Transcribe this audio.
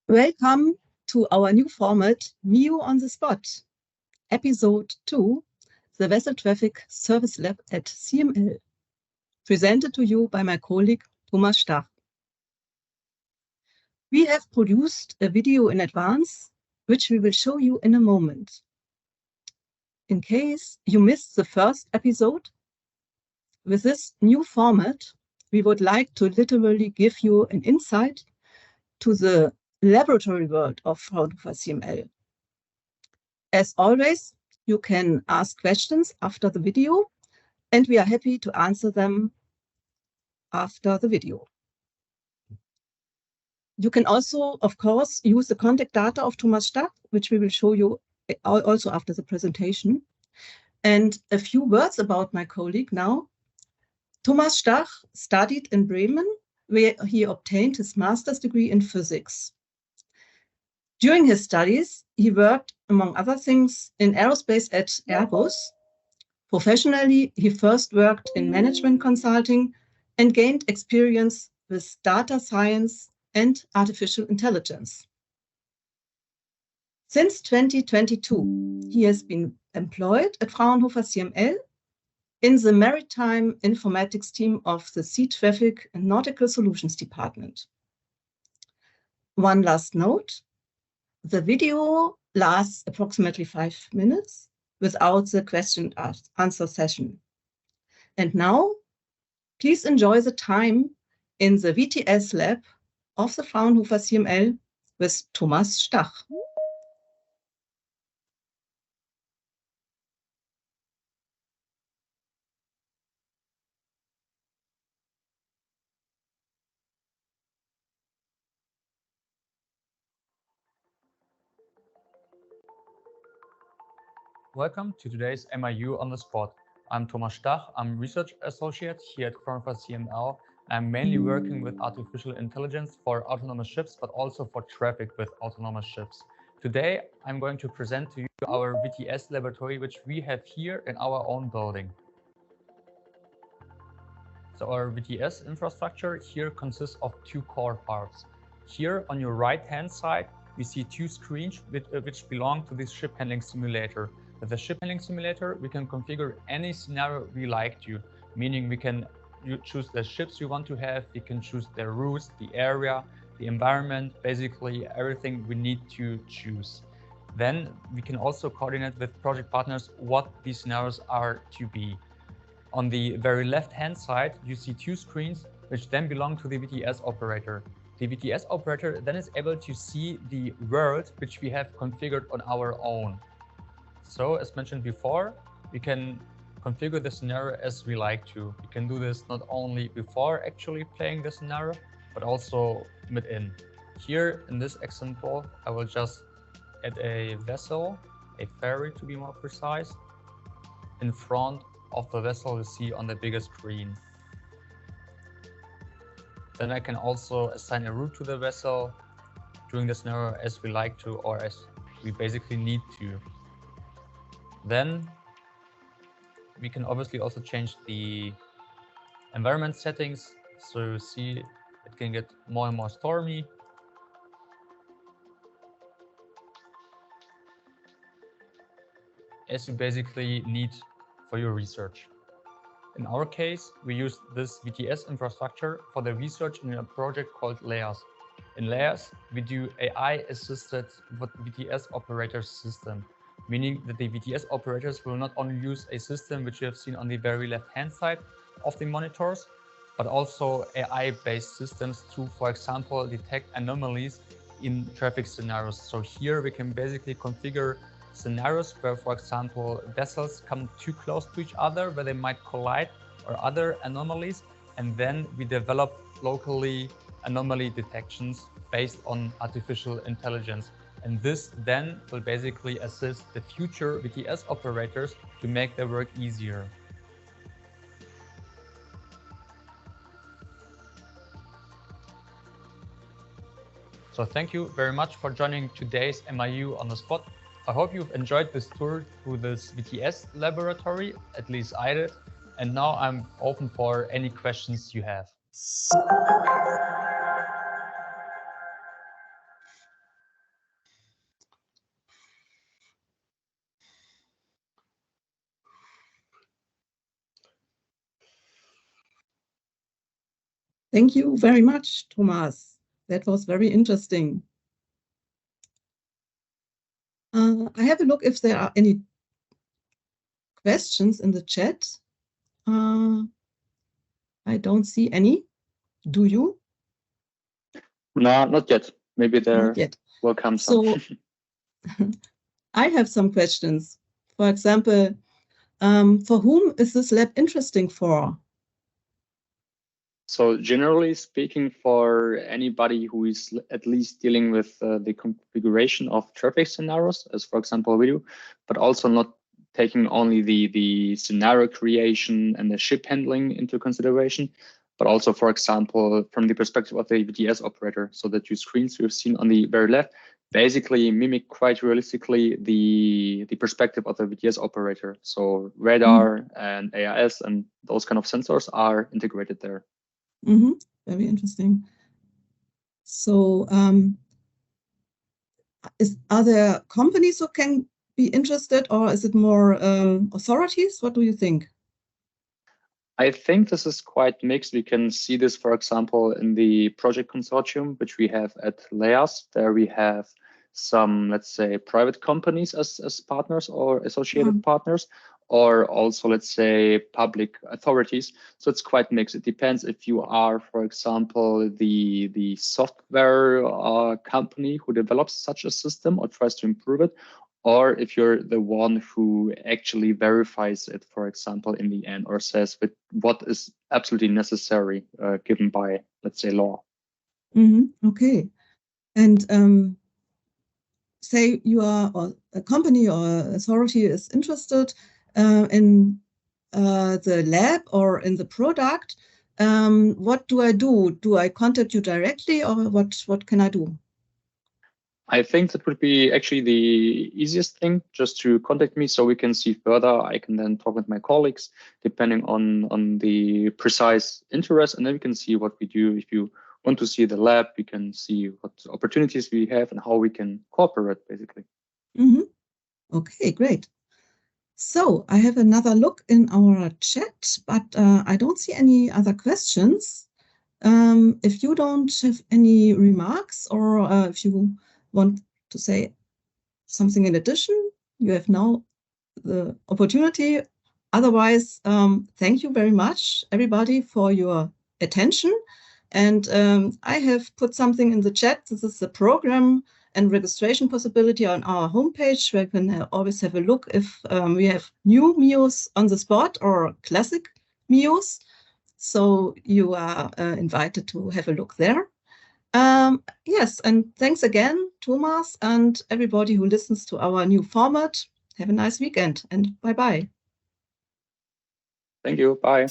Welcome to our new format, MIU on the Spot, Episode 2, the Vessel Traffic Service Lab at CML, presented to you by my colleague Thomas Stach. We have produced a video in advance, which we will show you in a moment. In case you missed the first episode, with this new format, we would like to literally give you an insight to the laboratory world of Fraunhofer CML. As always, you can ask questions after the video, and we are happy to answer them after the video. You can also, of course, use the contact data of Thomas Stach, which we will show you also after the presentation. And a few words about my colleague now. Thomas Stach studied in Bremen, where he obtained his master's degree in physics. During his studies, he worked, among other things, in aerospace at Airbus. Professionally, he first worked in management consulting and gained experience with data science and artificial intelligence. Since 2022, he has been employed at Fraunhofer CML in the Maritime Informatics team of the Sea Traffic and Nautical Solutions Department. One last note, the video lasts approximately 5 minutes without the question and answer session. And now, please enjoy the time in the VTS lab of the Fraunhofer CML with Thomas Stach. Welcome to today's MIU on the Spot. I'm Thomas Stach. I'm Research Associate here at Fraunhofer CML. I'm mainly working with artificial intelligence for autonomous ships, but also for traffic with autonomous ships. Today, I'm going to present to you our VTS laboratory, which we have here in our own building. So our VTS infrastructure here consists of two core parts. Here on your right-hand side, we see two screens which belong to this ship handling simulator. With the ship handling simulator, we can configure any scenario we like to, meaning we can choose the ships we want to have, we can choose their routes, the area, the environment, basically everything we need to choose. Then we can also coordinate with project partners what these scenarios are to be. On the very left-hand side, you see two screens which then belong to the VTS operator. The VTS operator then is able to see the world which we have configured on our own. So, as mentioned before, we can configure the scenario as we like to. We can do this not only before actually playing the scenario, but also within. Here in this example, I will just add a vessel, a ferry to be more precise, in front of the vessel you see on the bigger screen. Then I can also assign a route to the vessel during the scenario as we like to, or as we basically need to. Then we can obviously also change the environment settings. So you see it can get more and more stormy. As you basically need for your research. In our case, we use this VTS infrastructure for the research in a project called Layers. In Layers, we do AI-assisted VTS operator system, meaning that the VTS operators will not only use a system which you have seen on the very left-hand side of the monitors, but also AI-based systems to, for example, detect anomalies in traffic scenarios. So here we can basically configure scenarios where, for example, vessels come too close to each other, where they might collide, or other anomalies, and then we develop locally anomaly detections based on artificial intelligence. And this then will basically assist the future VTS operators to make their work easier. So thank you very much for joining today's MIU on the Spot. I hope you've enjoyed this tour through this VTS laboratory, at least I did. And now I'm open for any questions you have. Thank you very much, Thomas. That was very interesting. I have a look if there are any questions in the chat. I don't see any. Do you? No, not yet. Maybe there will come some. So I have some questions. For example, for whom is this lab interesting for? So generally speaking, for anybody who is at least dealing with the configuration of traffic scenarios, as for example we do, but also not taking only the scenario creation and the ship handling into consideration, but also, for example, from the perspective of the VTS operator. So the two screens we've seen on the very left basically mimic quite realistically the perspective of the VTS operator. So radar and AIS and those kind of sensors are integrated there. Very interesting. So are there companies who can be interested, or is it more authorities? What do you think? I think this is quite mixed. We can see this, for example, in the project consortium, which we have at LEAS. There we have some, let's say, private companies as partners or associated partners, or also, let's say, public authorities. So it's quite mixed. It depends if you are, for example, the software company who develops such a system or tries to improve it, or if you're the one who actually verifies it, for example, in the end, or says what is absolutely necessary given by, let's say, law. Okay. And say you are, or a company or authority is interested in the lab or in the product. What do I do? Do I contact you directly, or what can I do? I think that would be actually the easiest thing, just to contact me so we can see further. I can then talk with my colleagues depending on the precise interest, and then we can see what we do. If you want to see the lab, we can see what opportunities we have and how we can cooperate, basically. Okay, great. So I have another look in our chat, but I don't see any other questions. If you don't have any remarks, or if you want to say something in addition, you have now the opportunity. Otherwise, thank you very much, everybody, for your attention. And I have put something in the chat. This is the program and registration possibility on our homepage, where you can always have a look if we have new MIUs on the spot or classic MIUs. So you are invited to have a look there. Yes, and thanks again, Thomas, and everybody who listens to our new format. Have a nice weekend, and bye-bye. Thank you. Bye.